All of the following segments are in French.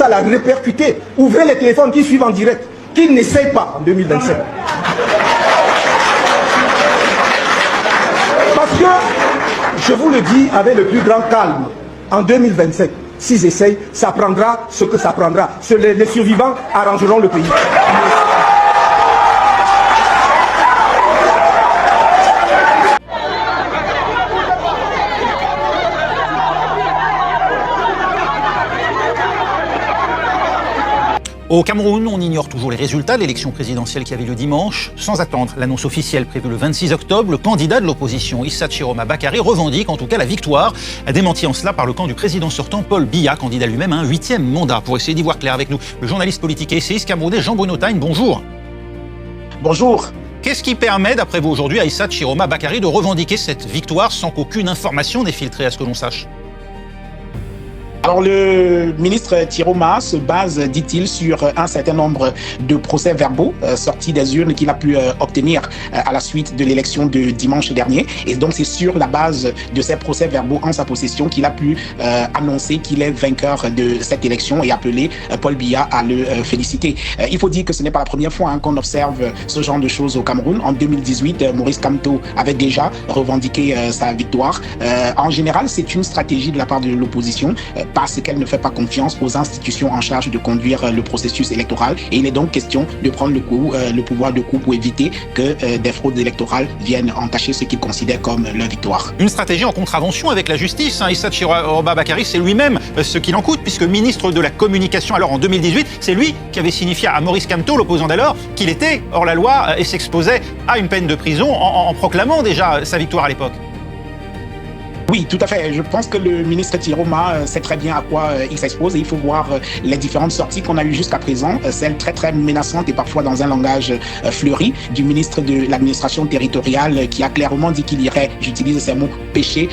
ça l'a répercuté. Ouvrez les téléphones qui suivent en direct, qu'ils n'essayent pas en 2027. Parce que, je vous le dis avec le plus grand calme, en 2027, s'ils essayent, ça prendra ce que ça prendra. Les survivants arrangeront le pays. Au Cameroun, on ignore toujours les résultats de l'élection présidentielle qui avait lieu dimanche. Sans attendre l'annonce officielle prévue le 26 octobre, le candidat de l'opposition, Issa Chiroma Bakary, revendique en tout cas la victoire, démenti en cela par le camp du président sortant Paul Biya, candidat lui-même à un 8e mandat. Pour essayer d'y voir clair avec nous, le journaliste politique et essayiste camerounais Jean-Bruno Tagne, bonjour. Bonjour. Qu'est-ce qui permet, d'après vous aujourd'hui, à Issa Chiroma Bakary de revendiquer cette victoire sans qu'aucune information n'ait filtré, à ce que l'on sache ? Alors le ministre Chiroma se base, dit-il, sur un certain nombre de procès-verbaux sortis des urnes qu'il a pu obtenir à la suite de l'élection de dimanche dernier. Et donc c'est sur la base de ces procès-verbaux en sa possession qu'il a pu annoncer qu'il est vainqueur de cette élection et appeler Paul Biya à le féliciter. Il faut dire que ce n'est pas la première fois qu'on observe ce genre de choses au Cameroun. En 2018, Maurice Kamto avait déjà revendiqué sa victoire. En général, c'est une stratégie de la part de l'opposition parce qu'elle ne fait pas confiance aux institutions en charge de conduire le processus électoral. Et il est donc question de prendre le pouvoir de coup pour éviter que des fraudes électorales viennent entacher ce qu'ils considèrent comme leur victoire. Une stratégie en contravention avec la justice. Issa Chiroma Bakary, c'est lui-même ce qu'il en coûte, puisque ministre de la Communication, alors en 2018, c'est lui qui avait signifié à Maurice Kamto, l'opposant d'alors, qu'il était hors la loi et s'exposait à une peine de prison en proclamant déjà sa victoire à l'époque. Oui, tout à fait. Je pense que le ministre Chiroma sait très bien à quoi il s'expose et il faut voir les différentes sorties qu'on a eues jusqu'à présent, celles très très menaçantes et parfois dans un langage fleuri du ministre de l'administration territoriale qui a clairement dit qu'il irait, j'utilise ces mots, pêcher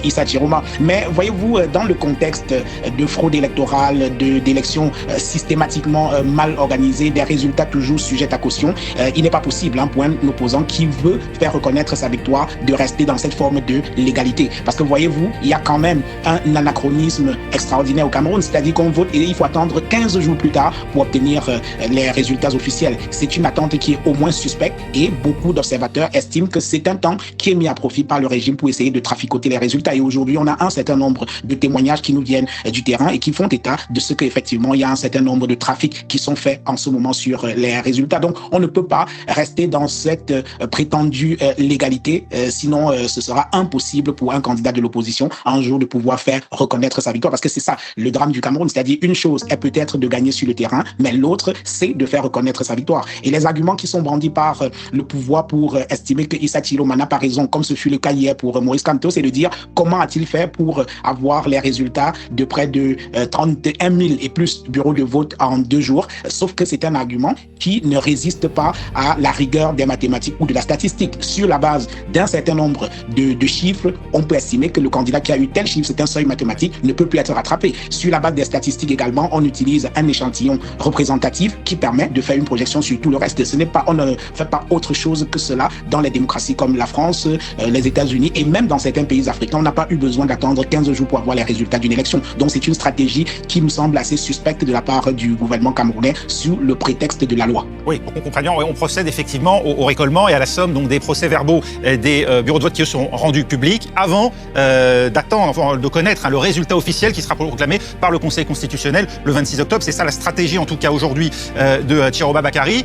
Issa Chiroma. Mais voyez-vous, dans le contexte de fraude électorale, d'élections systématiquement mal organisées, des résultats toujours sujets à caution, il n'est pas possible pour un opposant qui veut faire reconnaître sa victoire de rester dans cette forme de légalité. Parce que voyez-vous, il y a quand même un anachronisme extraordinaire au Cameroun, c'est-à-dire qu'on vote et il faut attendre 15 jours plus tard pour obtenir les résultats officiels. C'est une attente qui est au moins suspecte et beaucoup d'observateurs estiment que c'est un temps qui est mis à profit par le régime pour essayer de traficoter les résultats. Et aujourd'hui, on a un certain nombre de témoignages qui nous viennent du terrain et qui font état de ce qu'effectivement, il y a un certain nombre de trafics qui sont faits en ce moment sur les résultats. Donc, on ne peut pas rester dans cette prétendue légalité, sinon ce sera impossible pour un candidat de l'opposition un jour de pouvoir faire reconnaître sa victoire, parce que c'est ça le drame du Cameroun, c'est-à-dire une chose est peut-être de gagner sur le terrain, mais l'autre c'est de faire reconnaître sa victoire. Et les arguments qui sont brandis par le pouvoir pour estimer que Issa Chiroma n'a pas raison, comme ce fut le cas hier pour Maurice Kamto, c'est de dire comment a-t-il fait pour avoir les résultats de près de 31 000 et plus bureaux de vote en 2 jours, sauf que c'est un argument qui ne résiste pas à la rigueur des mathématiques ou de la statistique. Sur la base d'un certain nombre de chiffres, on peut estimer que le candidat qui a eu tel chiffre, c'est un seuil mathématique, ne peut plus être rattrapé. Sur la base des statistiques également, on utilise un échantillon représentatif qui permet de faire une projection sur tout le reste. On ne fait pas autre chose que cela dans les démocraties comme la France, les États-Unis et même dans certains pays africains. On n'a pas eu besoin d'attendre 15 jours pour avoir les résultats d'une élection. Donc c'est une stratégie qui me semble assez suspecte de la part du gouvernement camerounais sous le prétexte de la loi. Oui, pour qu'on comprenne bien, on procède effectivement au récollement et à la somme donc des procès-verbaux des bureaux de vote qui seront rendus publics avant d'attendre, de connaître le résultat officiel qui sera proclamé par le Conseil constitutionnel le 26 octobre. C'est ça la stratégie en tout cas aujourd'hui de Chiroma Bakary.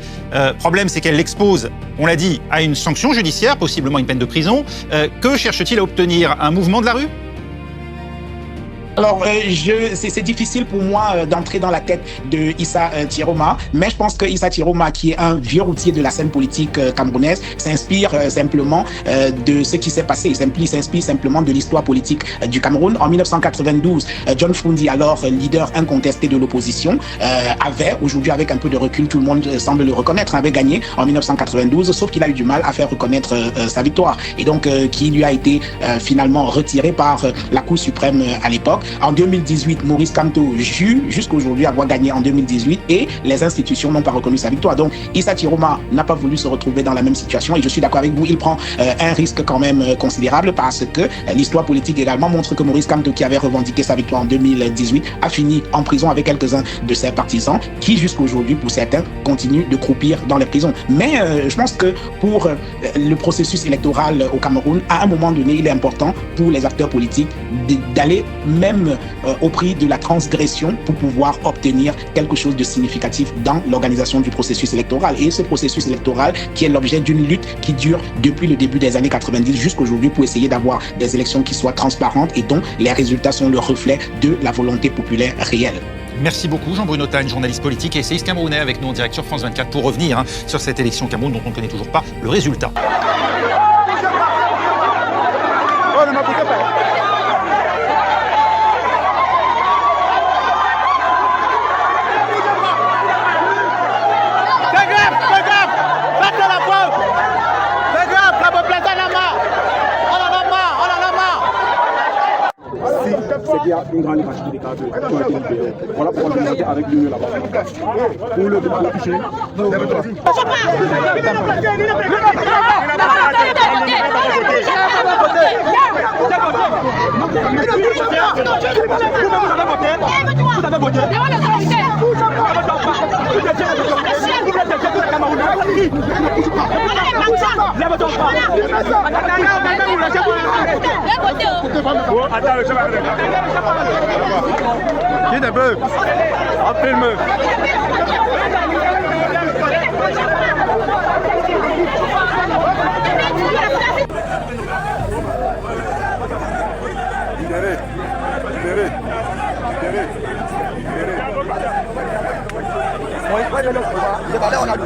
Problème, c'est qu'elle l'expose, on l'a dit, à une sanction judiciaire, possiblement une peine de prison. Que cherche-t-il à obtenir? Un mouvement de la rue? Alors, c'est difficile pour moi d'entrer dans la tête de Issa Chiroma, mais je pense que Issa Chiroma, qui est un vieux routier de la scène politique camerounaise, s'inspire simplement de ce qui s'est passé. Il s'inspire simplement de l'histoire politique du Cameroun. En 1992, John Fundi, alors leader incontesté de l'opposition, avait, aujourd'hui avec un peu de recul, tout le monde semble le reconnaître, avait gagné en 1992, sauf qu'il a eu du mal à faire reconnaître sa victoire. Et donc, qui lui a été finalement retiré par la Cour suprême à l'époque. En 2018, Maurice Kamto jure jusqu'aujourd'hui avoir gagné en 2018 et les institutions n'ont pas reconnu sa victoire. Donc Issa Chiroma n'a pas voulu se retrouver dans la même situation et je suis d'accord avec vous, il prend un risque quand même considérable parce que l'histoire politique également montre que Maurice Kamto, qui avait revendiqué sa victoire en 2018, a fini en prison avec quelques-uns de ses partisans qui jusqu'aujourd'hui, pour certains, continuent de croupir dans les prisons. Mais je pense que pour le processus électoral au Cameroun, à un moment donné, il est important pour les acteurs politiques d'aller même au prix de la transgression pour pouvoir obtenir quelque chose de significatif dans l'organisation du processus électoral. Et ce processus électoral qui est l'objet d'une lutte qui dure depuis le début des années 90 jusqu'aujourd'hui pour essayer d'avoir des élections qui soient transparentes et dont les résultats sont le reflet de la volonté populaire réelle. Merci beaucoup Jean-Bruno Tagne, journaliste politique et essayiste camerounais avec nous en direct sur France 24 pour revenir sur cette élection Cameroun dont on ne connaît toujours pas le résultat. C'est qu'il y a une grande partie des cadres qui ont été libérés. Voilà pourquoi on est avec lui là-bas. Pour le débat touché, Qui est bleu? Appelle-moi. Libéré. On a le